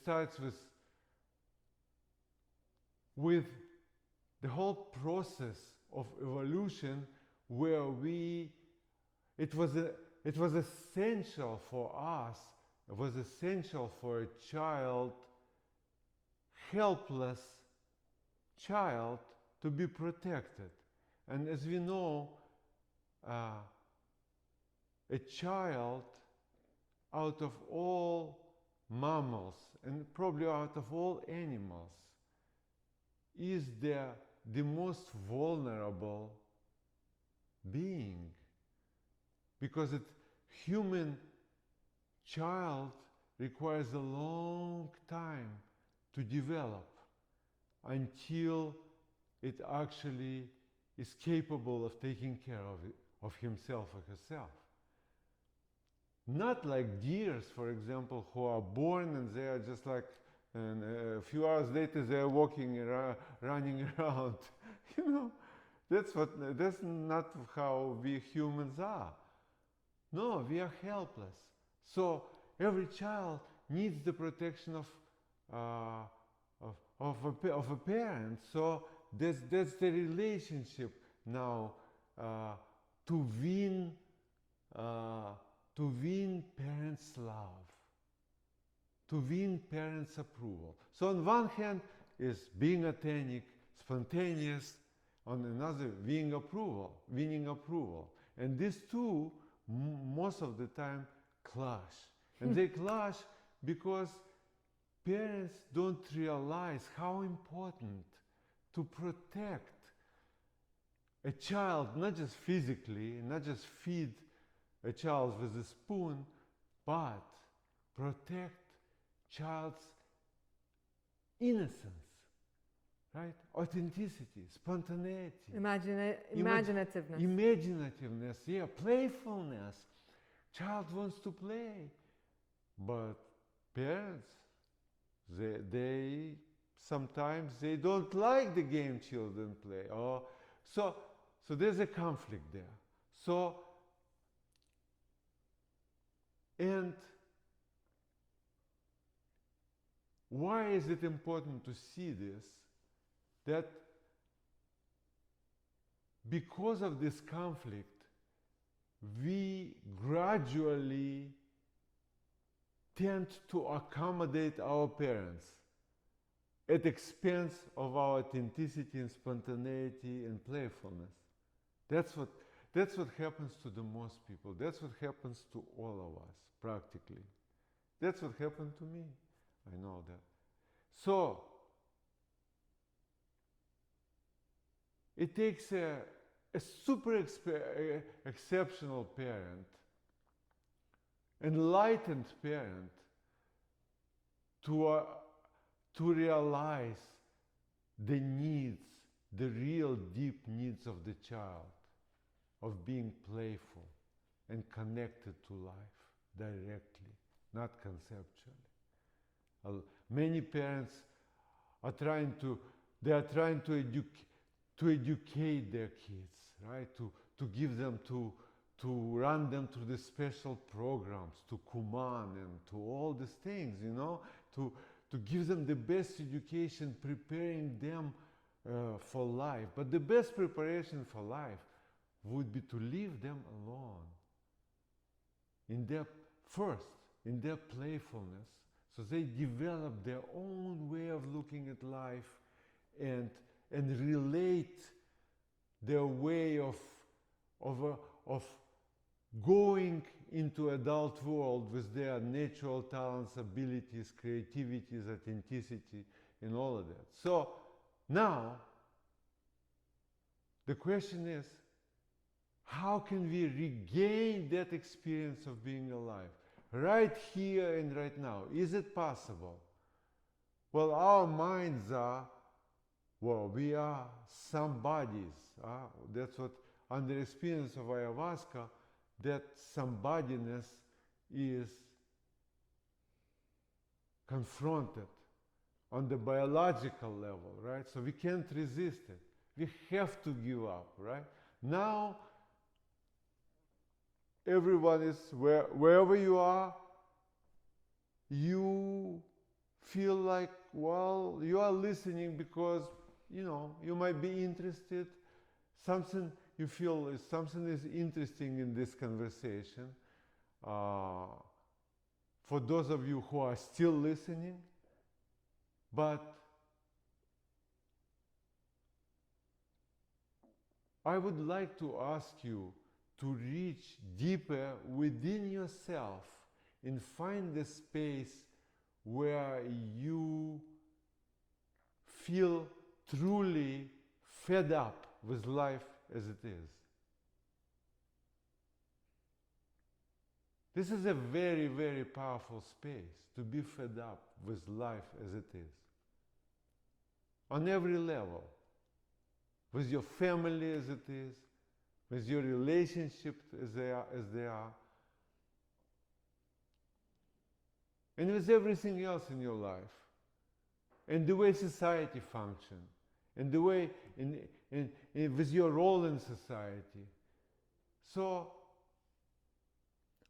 starts with the whole process of evolution, where it was essential for us, it was essential for a child, helpless child, to be protected. And as we know, a child, out of all mammals and probably out of all animals, is the most vulnerable being, because a human child requires a long time to develop until it actually is capable of taking care of himself or herself. Not like deers, for example, who are born and they are just like, and a few hours later they are walking around, running around. You know, that's not how we humans are. No, we are helpless. So every child needs the protection of a parent. So that's the relationship now, to win parents' love, to win parents' approval. So on one hand is being authentic, spontaneous; on another, winning approval. And these two, most of the time, clash. And they clash because parents don't realize how important to protect a child, not just physically, not just feed a child with a spoon, but protect child's innocence, right? Authenticity, spontaneity, imaginativeness. Imaginativeness, yeah, playfulness. Child wants to play, but parents, they sometimes they don't like the game children play, or so there's a conflict there. So, and why is it important to see this? That because of this conflict, we gradually tend to accommodate our parents at the expense of our authenticity and spontaneity and playfulness. That's what happens to the most people. That's what happens to all of us, practically. That's what happened to me. I know that. So, it takes a super exceptional parent, enlightened parent, to realize the needs, the real deep needs of the child, of being playful and connected to life directly, not conceptually. Many parents are trying to educate their kids, right? To give them, to run them through the special programs, to Kuman and to all these things, you know, to give them the best education, preparing them for life. But the best preparation for life would be to leave them alone in their playfulness, so they develop their own way of looking at life and relate their way of going into adult world with their natural talents, abilities, creativities, authenticity, and all of that. So now the question is, how can we regain that experience of being alive right here and right now? Is it possible? Well, our minds are, well, we are somebodies. That's what, under experience of ayahuasca, that somebodiness is confronted on the biological level, right? So we can't resist it. We have to give up, right? Now, everyone is, wherever you are, you feel like, well, you are listening because, you might be interested. You feel something is interesting in this conversation. For those of you who are still listening, but I would like to ask you to reach deeper within yourself and find the space where you feel truly fed up with life as it is. This is a very, very powerful space to be fed up with life as it is. On every level. With your family as it is, with your relationships as they are, and with everything else in your life, and the way society functions, and the way with your role in society. So,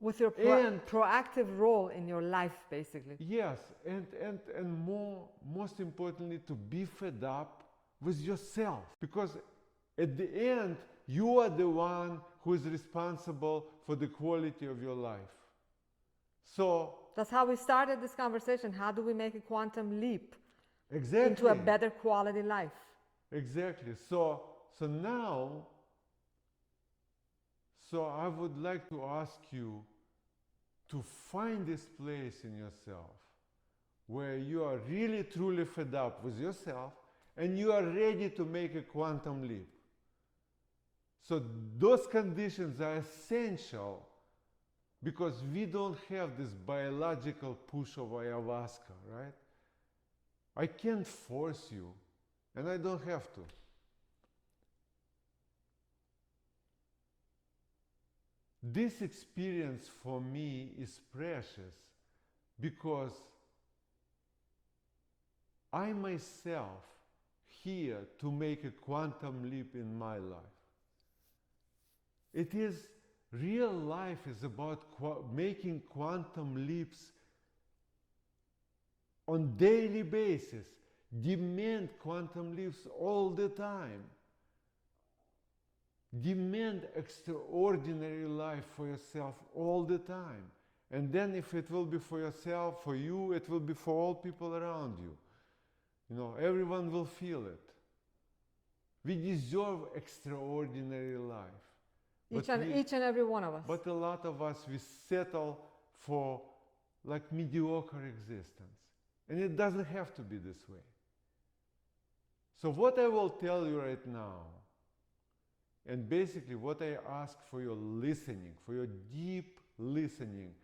with your proactive role in your life, basically. Yes, and most importantly, to be fed up with yourself, because at the end you are the one who is responsible for the quality of your life. So that's how we started this conversation. How do we make a quantum leap into a better quality life? Exactly. So now I would like to ask you to find this place in yourself where you are really truly fed up with yourself and you are ready to make a quantum leap. So those conditions are essential because we don't have this biological push of ayahuasca, right? I can't force you, and I don't have to. This experience for me is precious because I myself here to make a quantum leap in my life. It is, real life is about making quantum leaps on daily basis. Demand quantum leaps all the time. Demand extraordinary life for yourself all the time. And then if it will be for yourself, for you, it will be for all people around you. Everyone will feel it. We deserve extraordinary life. Each and every one of us. But a lot of us, we settle for like mediocre existence. And it doesn't have to be this way. So what I will tell you right now, and basically what I ask for your listening, for your deep listening,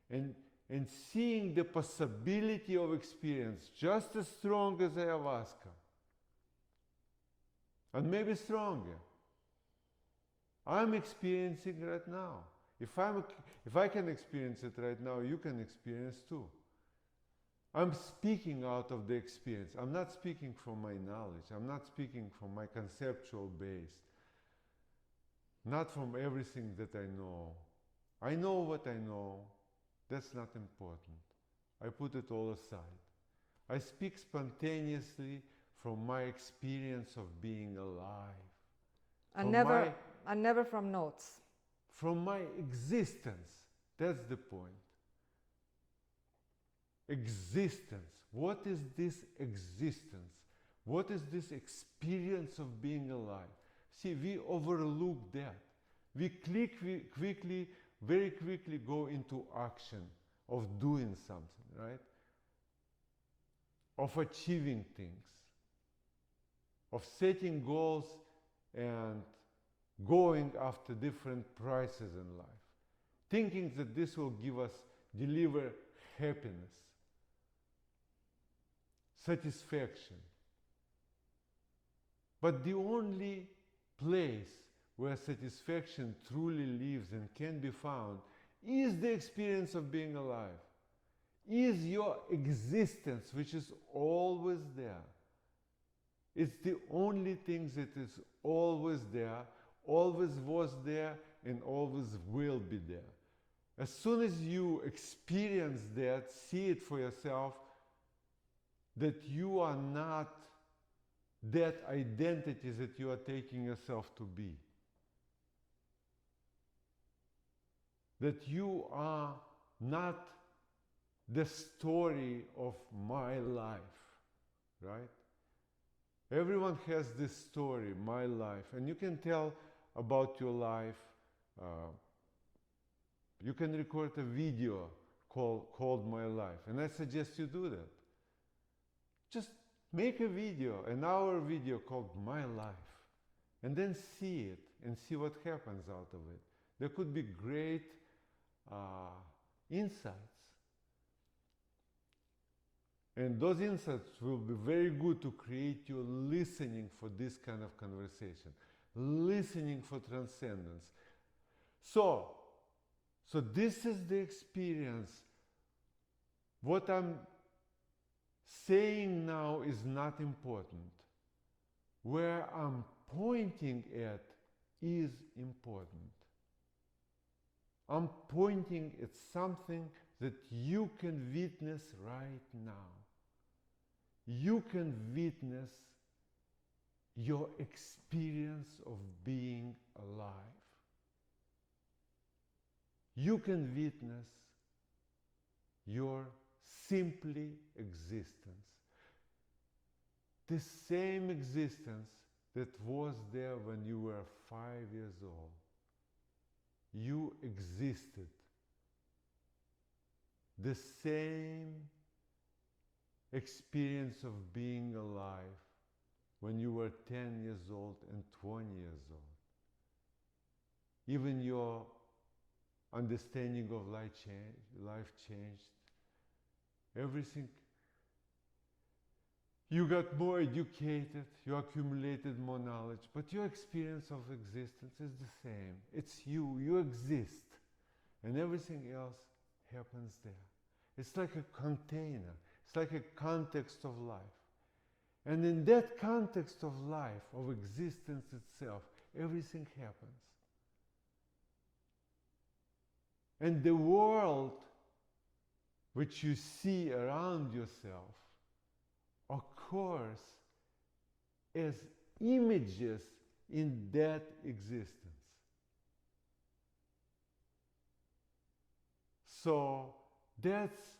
and seeing the possibility of experience just as strong as ayahuasca, and maybe stronger. I'm experiencing right now. If I can experience it right now, you can experience too. I'm speaking out of the experience. I'm not speaking from my knowledge. I'm not speaking from my conceptual base. Not from everything that I know. I know what I know. That's not important. I put it all aside. I speak spontaneously from my experience of being alive. And never from notes. From my existence. That's the point. Existence. What is this existence? What is this experience of being alive? See, we overlook that. We very quickly go into action of doing something, right? Of achieving things. Of setting goals and going after different prizes in life. Thinking that this will deliver happiness, satisfaction. But the only place where satisfaction truly lives and can be found is the experience of being alive. Is your existence, which is always there. It's the only thing that is always there, always was there, and always will be there. As soon as you experience that, see it for yourself, that you are not that identity that you are taking yourself to be. That you are not the story of my life, right? Everyone has this story, my life, and you can tell about your life. You can record a video called My Life, and I suggest you do that. Just make a video, an hour video called My Life, and then see it and see what happens out of it. There could be great insights. And those insights will be very good to create you listening for this kind of conversation, listening for transcendence. So this is the experience. What I'm saying now is not important. Where I'm pointing at is important. I'm pointing at something that you can witness right now. You can witness your experience of being alive. You can witness your simply existence. The same existence that was there when you were 5 years old. You existed. The same experience of being alive when you were 10 years old and 20 years old. Even your understanding of life changed. Everything. You got more educated, you accumulated more knowledge, but your experience of existence is the same. It's you exist, and everything else happens there. It's like a container, it's like a context of life. And in that context of life, of existence itself, everything happens. And the world which you see around yourself occurs as images in that existence. So that's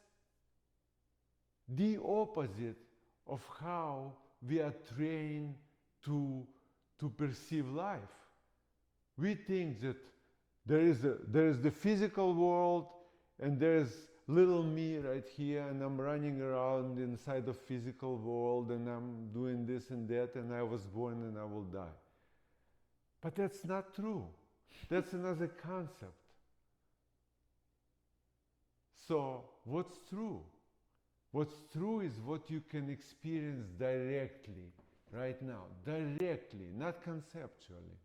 the opposite of how we are trained to perceive life. We think that there is the physical world, and there's little me right here, and I'm running around inside the physical world, and I'm doing this and that, and I was born and I will die. But that's not true. That's another concept. So what's true? What's true is what you can experience directly, right now. Directly, not conceptually.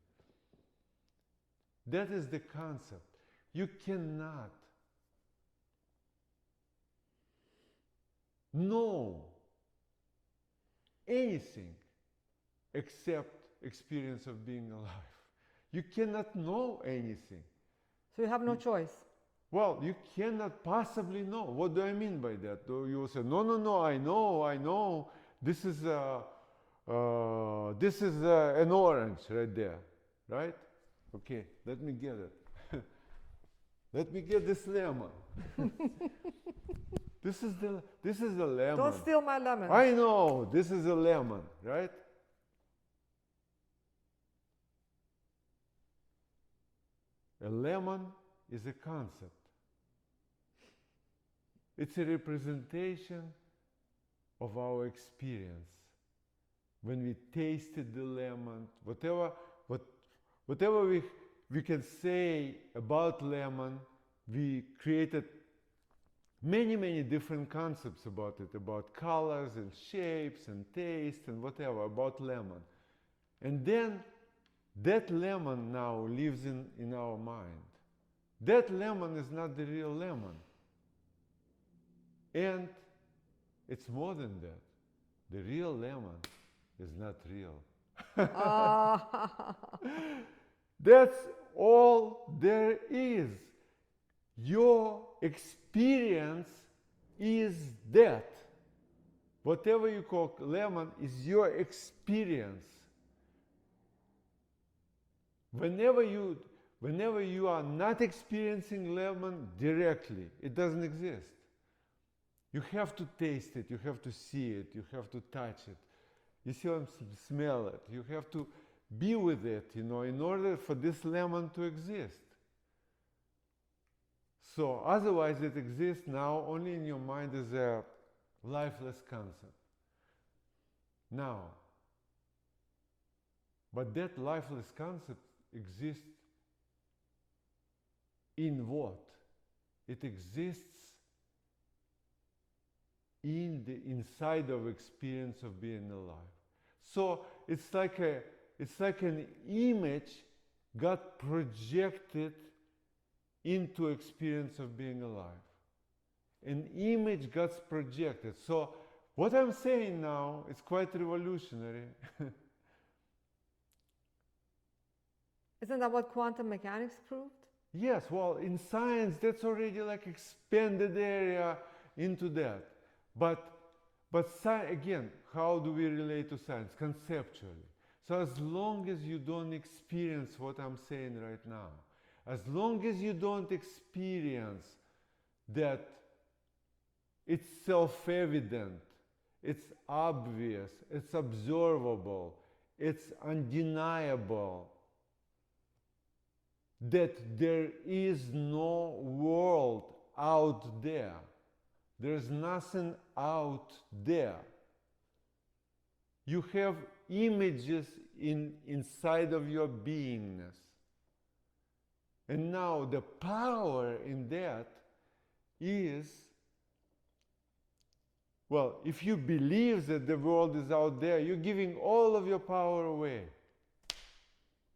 That is the concept. You cannot know anything except experience of being alive. You cannot know anything. So you have no choice. Well, you cannot possibly know. What do I mean by that? You will say, no, I know. This is an orange right there, right? Okay, let me get it. Let me get this lemon. This is the lemon. Don't steal my lemon. I know, this is a lemon, right? A lemon is a concept. It's a representation of our experience. When we tasted the lemon, whatever we can say about lemon, we created many different concepts about it, about colors and shapes and taste and whatever, about lemon. And then that lemon now lives in our mind. That lemon is not the real lemon. And it's more than that. The real lemon is not real. That's all there is. Your experience is that. Whatever you call lemon is your experience. Whenever you are not experiencing lemon directly, it doesn't exist. You have to taste it, you have to see it, you have to touch it. You see what smell it. You have to be with it, in order for this lemon to exist. So otherwise it exists now only in your mind as a lifeless concept. Now, but that lifeless concept exists in what? It exists in the inside of experience of being alive. So it's like an image got projected into experience of being alive. An image gets projected. So what I'm saying now is quite revolutionary. Isn't that what quantum mechanics proved? Yes, well, in science, that's already like expanded area into that. But again, how do we relate to science? Conceptually. So as long as you don't experience what I'm saying right now, as long as you don't experience that it's self-evident, it's obvious, it's observable, it's undeniable, that there is no world out there. There's nothing out there. You have images inside of your beingness. And now the power in that is, well, if you believe that the world is out there, you're giving all of your power away.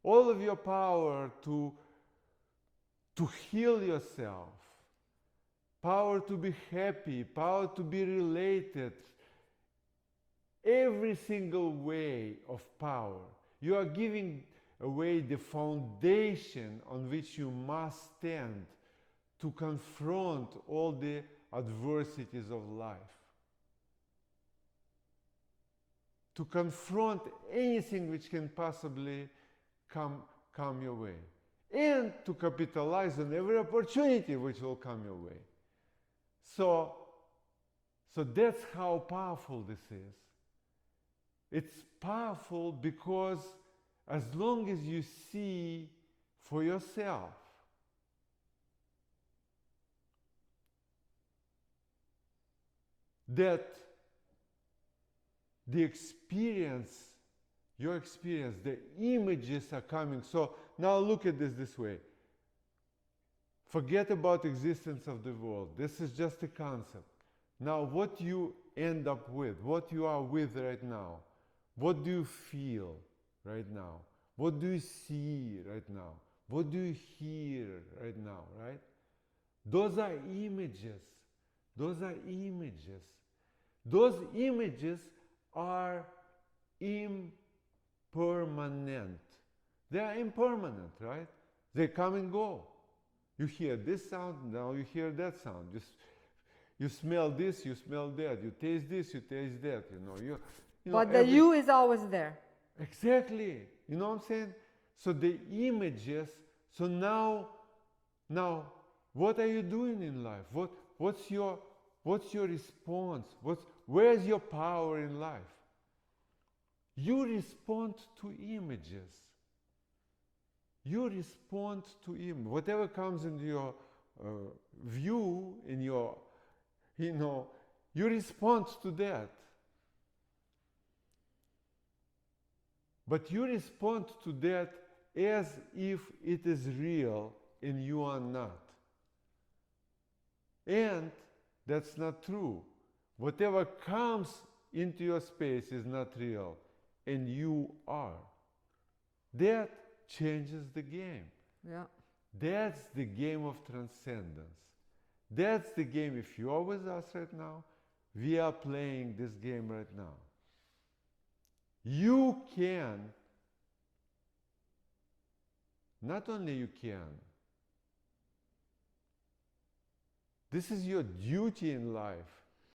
All of your power to heal yourself, power to be happy, power to be related, every single way of power. You are giving away the foundation on which you must stand to confront all the adversities of life, to confront anything which can possibly come your way, and to capitalize on every opportunity which will come your way. So that's how powerful this is. It's powerful because as long as you see for yourself that the experience, your experience, the images are coming. So now look at this way. Forget about existence of the world. This is just a concept. Now what you end up with, what you are with right now, what do you feel right now? What do you see right now? What do you hear right now, right? Those are images. Those are images. Those images are impermanent. They are impermanent, right? They come and go. You hear this sound, now you hear that sound. You smell this, you smell that. You taste this, you taste that. But the you is always there. Exactly. You know what I'm saying? So the images. So now, what are you doing in life? What's your response? Where's your power in life? You respond to images. You respond to images. Whatever comes into your view, in your, you respond to that. But you respond to that as if it is real and you are not. And that's not true. Whatever comes into your space is not real, and you are. That changes the game. Yeah. That's the game of transcendence. That's the game. If you are with us right now, we are playing this game right now. You can, not only you can, this is your duty in life,